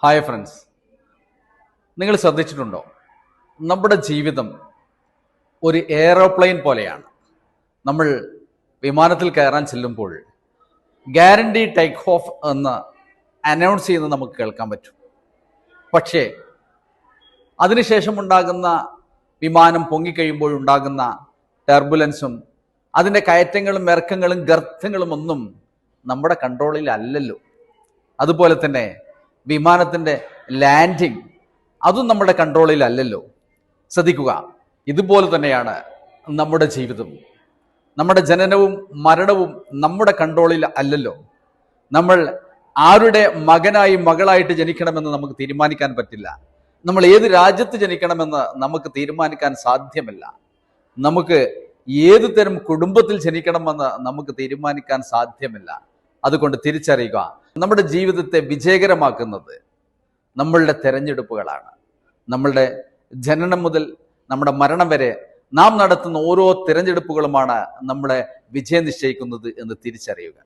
Hi friends, നിങ്ങൾ ശ്രദ്ധിച്ചിട്ടുണ്ടോ? നമ്മുടെ ജീവിതം ഒരു എയറോപ്ലെയിൻ പോലെയാണ്. നമ്മൾ വിമാനത്തിൽ കയറാൻ ചെല്ലുമ്പോൾ ഗ്യാരണ്ടി ടേക്ക് ഓഫ് എന്ന് അനൗൺസ് ചെയ്യുന്നത് നമുക്ക് കേൾക്കാൻ പറ്റും. പക്ഷേ അതിനുശേഷം ഉണ്ടാകുന്ന വിമാനം പൊങ്ങിക്കഴിയുമ്പോഴുണ്ടാകുന്ന ടർബുലൻസും അതിൻ്റെ കയറ്റങ്ങളും ഇറക്കങ്ങളും ഗർത്തങ്ങളും ഒന്നും നമ്മുടെ കൺട്രോളിൽ അല്ലല്ലോ. അതുപോലെ തന്നെ വിമാനത്തിൻ്റെ ലാൻഡിങ് അതും നമ്മുടെ കൺട്രോളിൽ അല്ലല്ലോ. ശ്രദ്ധിക്കുക, ഇതുപോലെ തന്നെയാണ് നമ്മുടെ ജീവിതം. നമ്മുടെ ജനനവും മരണവും നമ്മുടെ കൺട്രോളിൽ അല്ലല്ലോ. നമ്മൾ ആരുടെ മകനായി മകളായിട്ട് ജനിക്കണമെന്ന് നമുക്ക് തീരുമാനിക്കാൻ പറ്റില്ല. നമ്മൾ ഏത് രാജ്യത്ത് ജനിക്കണമെന്ന് നമുക്ക് തീരുമാനിക്കാൻ സാധ്യമല്ല. നമുക്ക് ഏതു തരം കുടുംബത്തിൽ ജനിക്കണമെന്ന് നമുക്ക് തീരുമാനിക്കാൻ സാധ്യമല്ല. അതുകൊണ്ട് തിരിച്ചറിയുക, നമ്മുടെ ജീവിതത്തെ വിജയകരമാക്കുന്നത് നമ്മളുടെ തെരഞ്ഞെടുപ്പുകളാണ്. നമ്മളുടെ ജനനം മുതൽ നമ്മുടെ മരണം വരെ നാം നടത്തുന്ന ഓരോ തിരഞ്ഞെടുപ്പുകളുമാണ് നമ്മളെ വിജയം നിശ്ചയിക്കുന്നത് എന്ന് തിരിച്ചറിയുക.